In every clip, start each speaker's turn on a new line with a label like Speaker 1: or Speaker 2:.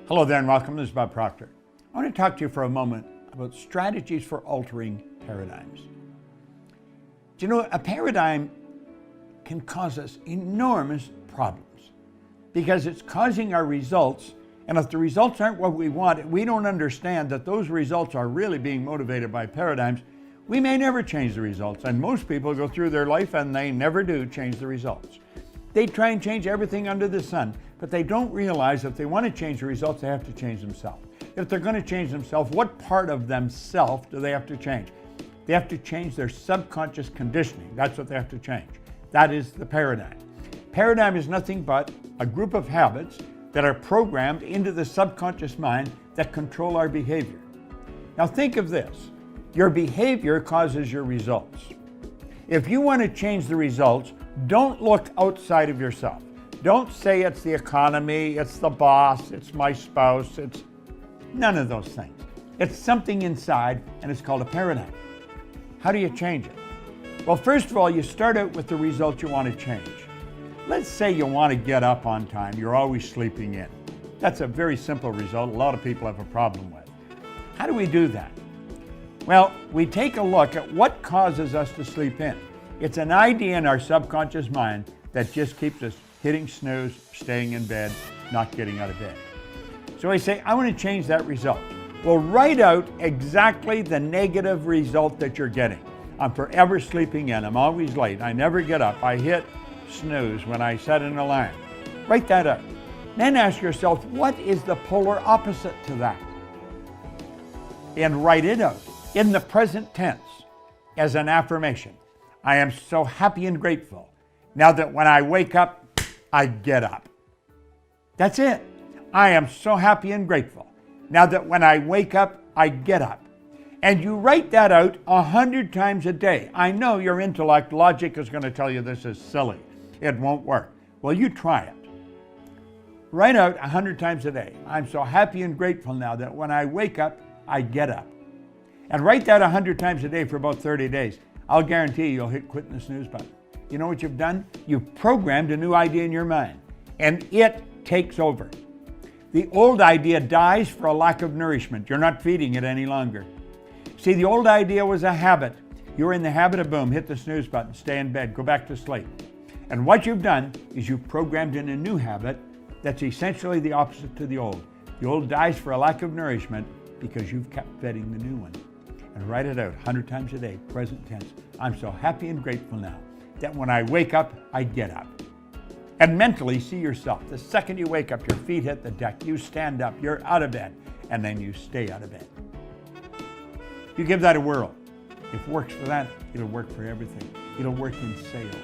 Speaker 1: Hello there and welcome. This is Bob Proctor. I want to talk to you for a moment about strategies for altering paradigms. Do you know, a paradigm can cause us enormous problems because it's causing our results, and if the results aren't what we want, we don't understand that those results are really being motivated by paradigms, we may never change the results. And most people go through their life and they never do change the results. They try and change everything under the sun, but they don't realize if they want to change the results, they have to change themselves. If they're going to change themselves, what part of themselves do they have to change? They have to change their subconscious conditioning. That's what they have to change. That is the paradigm. Paradigm is nothing but a group of habits that are programmed into the subconscious mind that control our behavior. Now think of this. Your behavior causes your results. If you want to change the results, don't look outside of yourself. Don't say it's the economy, it's the boss, it's my spouse, it's none of those things. It's something inside, and it's called a paradigm. How do you change it? Well, first of all, you start out with the result you want to change. Let's say you want to get up on time. You're always sleeping in. That's a very simple result. A lot of people have a problem with. How do we do that? Well, we take a look at what causes us to sleep in. It's an idea in our subconscious mind that just keeps us hitting snooze, staying in bed, not getting out of bed. So I say, I want to change that result. Well, write out exactly the negative result that you're getting. I'm forever sleeping in. I'm always late. I never get up. I hit snooze when I set an alarm. Write that out. Then ask yourself, what is the polar opposite to that? And write it out in the present tense as an affirmation. I am so happy and grateful now that when I wake up, I get up. That's it. I am so happy and grateful now that when I wake up, I get up. And you write that out 100 times a day. I know your intellect, logic is going to tell you this is silly. It won't work. Well, you try it. Write out 100 times a day. I'm so happy and grateful now that when I wake up, I get up. And write that 100 times a day for about 30 days. I'll guarantee you'll hit quit in the snooze button. You know what you've done? You've programmed a new idea in your mind, and it takes over. The old idea dies for a lack of nourishment. You're not feeding it any longer. See, the old idea was a habit. You're in the habit of boom, hit the snooze button, stay in bed, go back to sleep. And what you've done is you've programmed in a new habit that's essentially the opposite to the old. The old dies for a lack of nourishment because you've kept feeding the new one. And write it out 100 times a day, present tense. I'm so happy and grateful now that when I wake up, I get up. And mentally see yourself. The second you wake up, your feet hit the deck, you stand up, you're out of bed, and then you stay out of bed. You give that a whirl. If it works for that, it'll work for everything. It'll work in sales.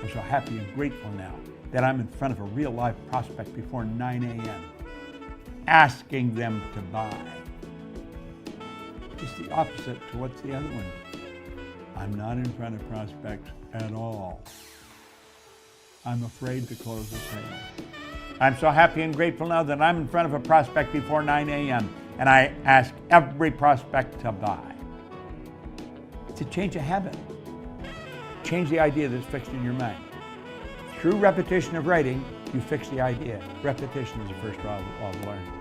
Speaker 1: I'm so happy and grateful now that I'm in front of a real live prospect before 9 a.m. asking them to buy. It's the opposite to what's the other one. I'm not in front of prospects at all. I'm afraid to close the sale. I'm so happy and grateful now that I'm in front of a prospect before 9 a.m. and I ask every prospect to buy. It's a change of habit. Change the idea that's fixed in your mind. Through repetition of writing, you fix the idea. Repetition is the first law of learning.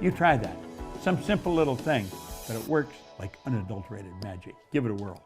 Speaker 1: You try that. Some simple little thing, but it works like unadulterated magic. Give it a whirl.